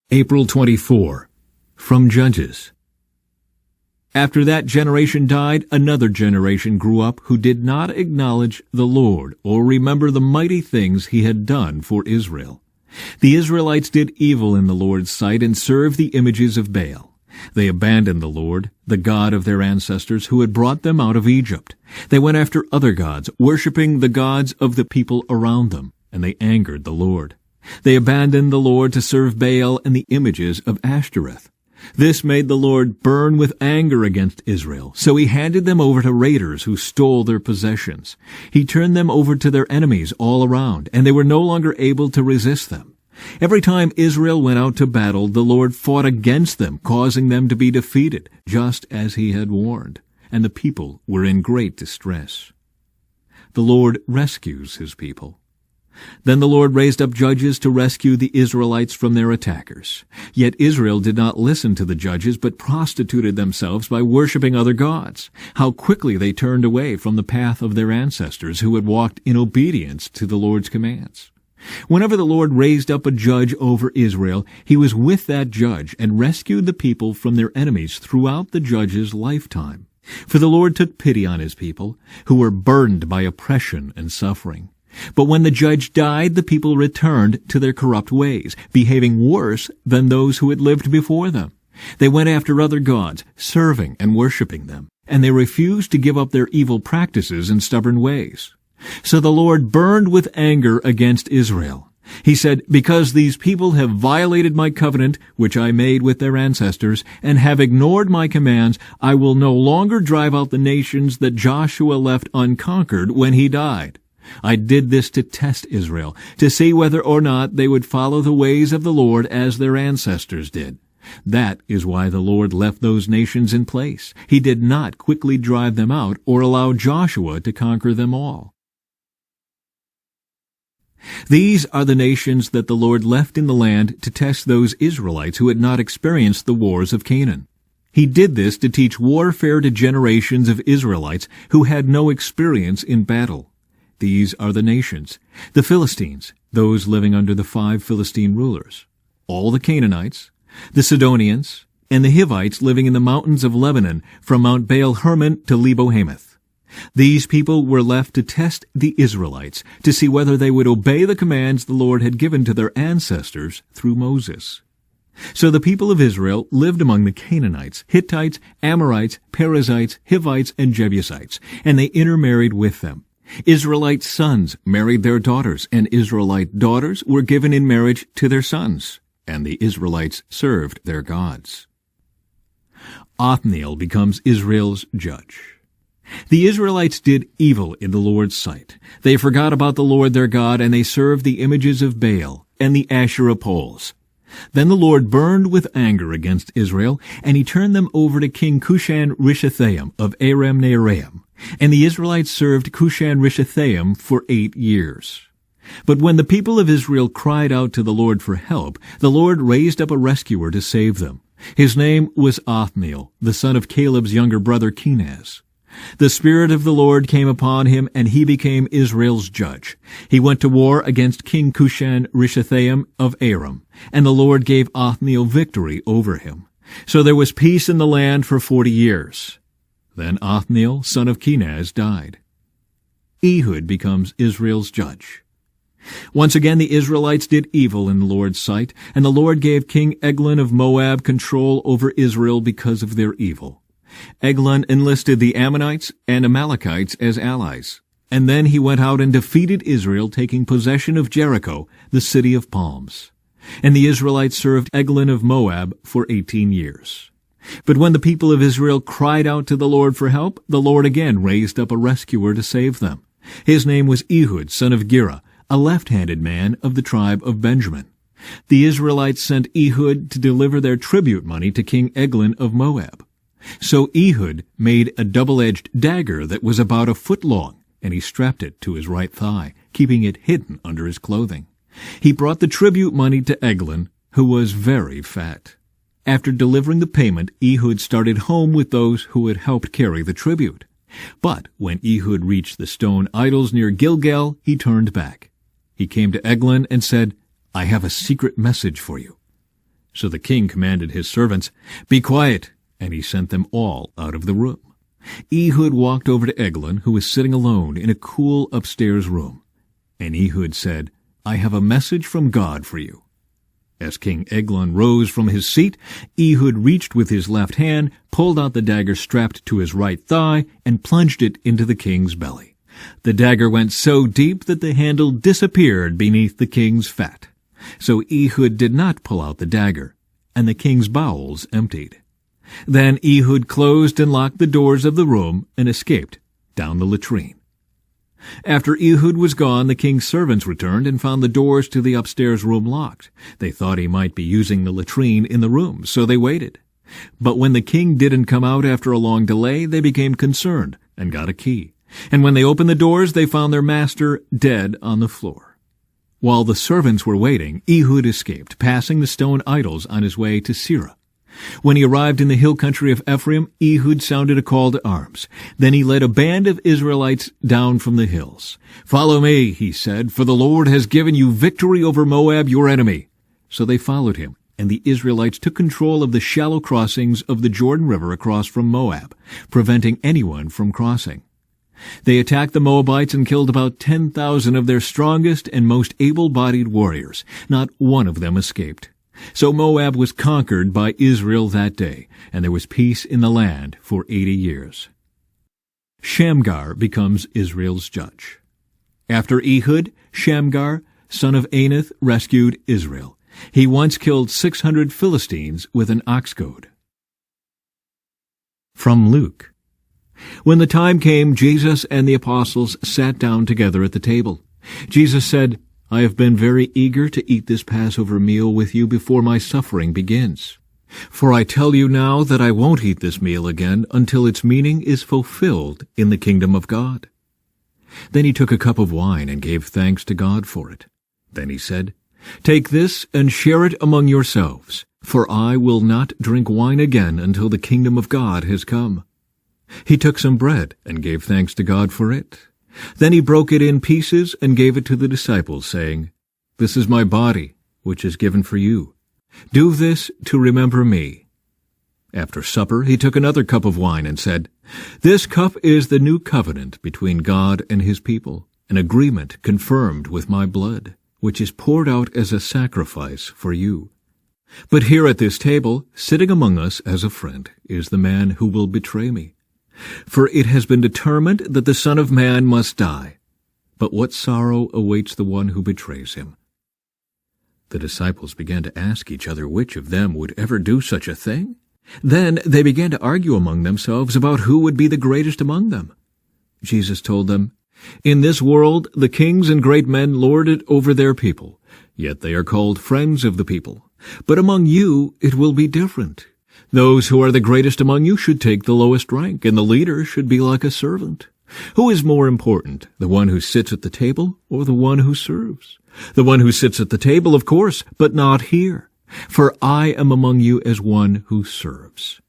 April 24. From Judges. After that generation died, another generation grew up who did not acknowledge the Lord or remember the mighty things he had done for Israel. The Israelites did evil in the Lord's sight and served the images of Baal. They abandoned the Lord, the God of their ancestors who had brought them out of Egypt. They went after other gods, worshiping the gods of the people around them, and they angered the Lord. They abandoned the Lord to serve Baal and the images of Ashtoreth. This made the Lord burn with anger against Israel, so he handed them over to raiders who stole their possessions. He turned them over to their enemies all around, and they were no longer able to resist them. Every time Israel went out to battle, the Lord fought against them, causing them to be defeated, just as he had warned, and the people were in great distress. The Lord rescues his people. Then the Lord raised up judges to rescue the Israelites from their attackers. Yet Israel did not listen to the judges, but prostituted themselves by worshiping other gods. How quickly they turned away from the path of their ancestors who had walked in obedience to the Lord's commands. Whenever the Lord raised up a judge over Israel, he was with that judge and rescued the people from their enemies throughout the judge's lifetime. For the Lord took pity on his people, who were burdened by oppression and suffering. But when the judge died, the people returned to their corrupt ways, behaving worse than those who had lived before them. They went after other gods, serving and worshiping them, and they refused to give up their evil practices and stubborn ways. So the Lord burned with anger against Israel. He said, "Because these people have violated my covenant, which I made with their ancestors, and have ignored my commands, I will no longer drive out the nations that Joshua left unconquered when he died. I did this to test Israel, to see whether or not they would follow the ways of the Lord as their ancestors did. That is why the Lord left those nations in place. He did not quickly drive them out or allow Joshua to conquer them all." These are the nations that the Lord left in the land to test those Israelites who had not experienced the wars of Canaan. He did this to teach warfare to generations of Israelites who had no experience in battle. These are the nations: the Philistines, those living under the 5 Philistine rulers, all the Canaanites, the Sidonians, and the Hivites living in the mountains of Lebanon from Mount Baal Hermon to Lebo Hamath. These people were left to test the Israelites, to see whether they would obey the commands the Lord had given to their ancestors through Moses. So the people of Israel lived among the Canaanites, Hittites, Amorites, Perizzites, Hivites, and Jebusites, and they intermarried with them. Israelite sons married their daughters, and Israelite daughters were given in marriage to their sons, and the Israelites served their gods. Othniel becomes Israel's judge. The Israelites did evil in the Lord's sight. They forgot about the Lord their God, and they served the images of Baal and the Asherah poles. Then the Lord burned with anger against Israel, and he turned them over to King Cushan-Rishathaim of Aram-Naharaim. And the Israelites served Cushan-Rishathaim for 8 years. But when the people of Israel cried out to the Lord for help, the Lord raised up a rescuer to save them. His name was Othniel, the son of Caleb's younger brother Kenaz. The Spirit of the Lord came upon him, and he became Israel's judge. He went to war against King Cushan-Rishathaim of Aram, and the Lord gave Othniel victory over him. So there was peace in the land for 40 years. Then Othniel, son of Kenaz, died. Ehud becomes Israel's judge. Once again the Israelites did evil in the Lord's sight, and the Lord gave King Eglon of Moab control over Israel because of their evil. Eglon enlisted the Ammonites and Amalekites as allies, and then he went out and defeated Israel, taking possession of Jericho, the city of palms. And the Israelites served Eglon of Moab for 18 years. But when the people of Israel cried out to the Lord for help, the Lord again raised up a rescuer to save them. His name was Ehud, son of Gera, a left-handed man of the tribe of Benjamin. The Israelites sent Ehud to deliver their tribute money to King Eglon of Moab. So Ehud made a double-edged dagger that was about 1 foot long, and he strapped it to his right thigh, keeping it hidden under his clothing. He brought the tribute money to Eglon, who was very fat. After delivering the payment, Ehud started home with those who had helped carry the tribute. But when Ehud reached the stone idols near Gilgal, he turned back. He came to Eglon and said, "I have a secret message for you." So the king commanded his servants, "Be quiet," and he sent them all out of the room. Ehud walked over to Eglon, who was sitting alone in a cool upstairs room. And Ehud said, "I have a message from God for you." As King Eglon rose from his seat, Ehud reached with his left hand, pulled out the dagger strapped to his right thigh, and plunged it into the king's belly. The dagger went so deep that the handle disappeared beneath the king's fat. So Ehud did not pull out the dagger, and the king's bowels emptied. Then Ehud closed and locked the doors of the room and escaped down the latrine. After Ehud was gone, the king's servants returned and found the doors to the upstairs room locked. They thought he might be using the latrine in the room, so they waited. But when the king didn't come out after a long delay, they became concerned and got a key. And when they opened the doors, they found their master dead on the floor. While the servants were waiting, Ehud escaped, passing the stone idols on his way to Seirah. When he arrived in the hill country of Ephraim, Ehud sounded a call to arms. Then he led a band of Israelites down from the hills. "Follow me," he said, "for the Lord has given you victory over Moab, your enemy." So they followed him, and the Israelites took control of the shallow crossings of the Jordan River across from Moab, preventing anyone from crossing. They attacked the Moabites and killed about 10,000 of their strongest and most able-bodied warriors. Not one of them escaped. So Moab was conquered by Israel that day, and there was peace in the land for 80 years. Shamgar becomes Israel's judge. After Ehud, Shamgar, son of Anath, rescued Israel. He once killed 600 Philistines with an ox goad. From Luke. When the time came, Jesus and the apostles sat down together at the table. Jesus said, "I have been very eager to eat this Passover meal with you before my suffering begins. For I tell you now that I won't eat this meal again until its meaning is fulfilled in the kingdom of God." Then he took a cup of wine and gave thanks to God for it. Then he said, "Take this and share it among yourselves, for I will not drink wine again until the kingdom of God has come." He took some bread and gave thanks to God for it. Then he broke it in pieces and gave it to the disciples, saying, "This is my body, which is given for you. Do this to remember me." After supper, he took another cup of wine and said, "This cup is the new covenant between God and his people, an agreement confirmed with my blood, which is poured out as a sacrifice for you. But here at this table, sitting among us as a friend, is the man who will betray me. For it has been determined that the Son of Man must die. But what sorrow awaits the one who betrays him?" The disciples began to ask each other which of them would ever do such a thing. Then they began to argue among themselves about who would be the greatest among them. Jesus told them, "In this world the kings and great men lord it over their people, yet they are called friends of the people. But among you it will be different. Those who are the greatest among you should take the lowest rank, and the leader should be like a servant. Who is more important, the one who sits at the table or the one who serves? The one who sits at the table, of course, but not here. For I am among you as one who serves.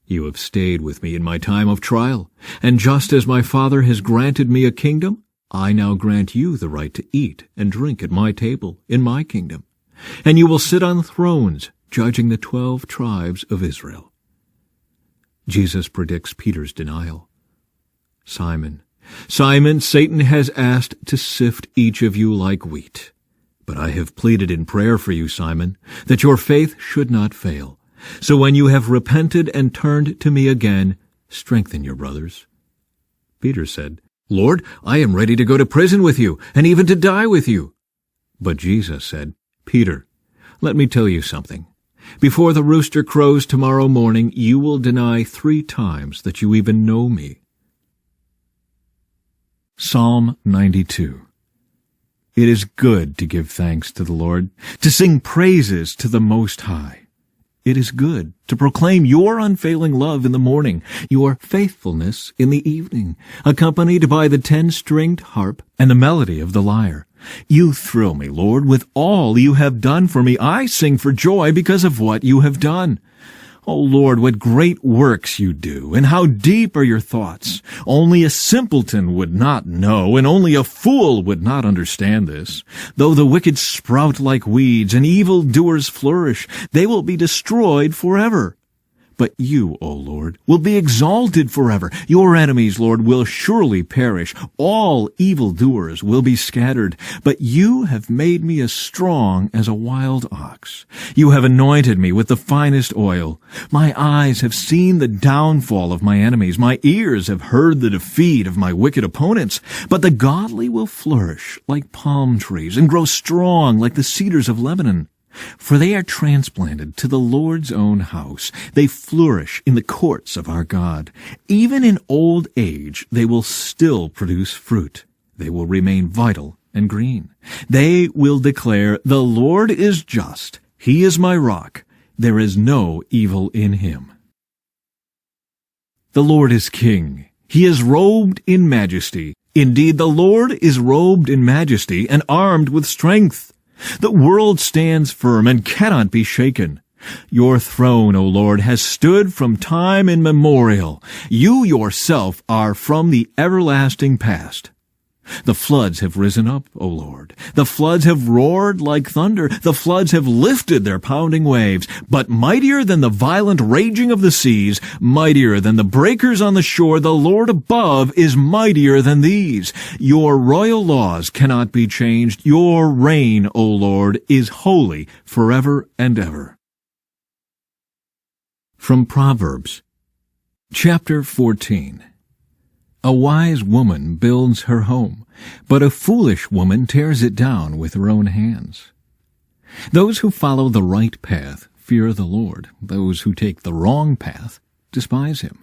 You have stayed with me in my time of trial, and just as my Father has granted me a kingdom, I now grant you the right to eat and drink at my table in my kingdom. And you will sit on thrones, judging the 12 tribes of Israel." Jesus predicts Peter's denial. "Simon, Simon, Satan has asked to sift each of you like wheat. But I have pleaded in prayer for you, Simon, that your faith should not fail. So when you have repented and turned to me again, strengthen your brothers." Peter said, "Lord, I am ready to go to prison with you, and even to die with you." But Jesus said, "Peter, let me tell you something. Before the rooster crows tomorrow morning, you will deny 3 times that you even know me." Psalm 92. It is good to give thanks to the Lord, to sing praises to the Most High. It is good to proclaim your unfailing love in the morning, your faithfulness in the evening, accompanied by the 10-stringed harp and the melody of the lyre. You thrill me, Lord, with all you have done for me. I sing for joy because of what you have done. O Lord, what great works you do, and how deep are your thoughts. Only a simpleton would not know, and only a fool would not understand this. Though the wicked sprout like weeds, and evildoers flourish, they will be destroyed forever. But you, O Lord, will be exalted forever. Your enemies, Lord, will surely perish. All evildoers will be scattered. But you have made me as strong as a wild ox. You have anointed me with the finest oil. My eyes have seen the downfall of my enemies. My ears have heard the defeat of my wicked opponents. But the godly will flourish like palm trees and grow strong like the cedars of Lebanon. For they are transplanted to the Lord's own house. They flourish in the courts of our God. Even in old age they will still produce fruit. They will remain vital and green. They will declare, "The Lord is just. He is my rock. There is no evil in him." The Lord is king. He is robed in majesty. Indeed, the Lord is robed in majesty and armed with strength. The world stands firm and cannot be shaken. Your throne, O Lord, has stood from time immemorial. You yourself are from the everlasting past. The floods have risen up, O Lord. The floods have roared like thunder. The floods have lifted their pounding waves. But mightier than the violent raging of the seas, mightier than the breakers on the shore, the Lord above is mightier than these. Your royal laws cannot be changed. Your reign, O Lord, is holy forever and ever. From Proverbs, chapter 14. A wise woman builds her home, but a foolish woman tears it down with her own hands. Those who follow the right path fear the Lord. Those who take the wrong path despise him.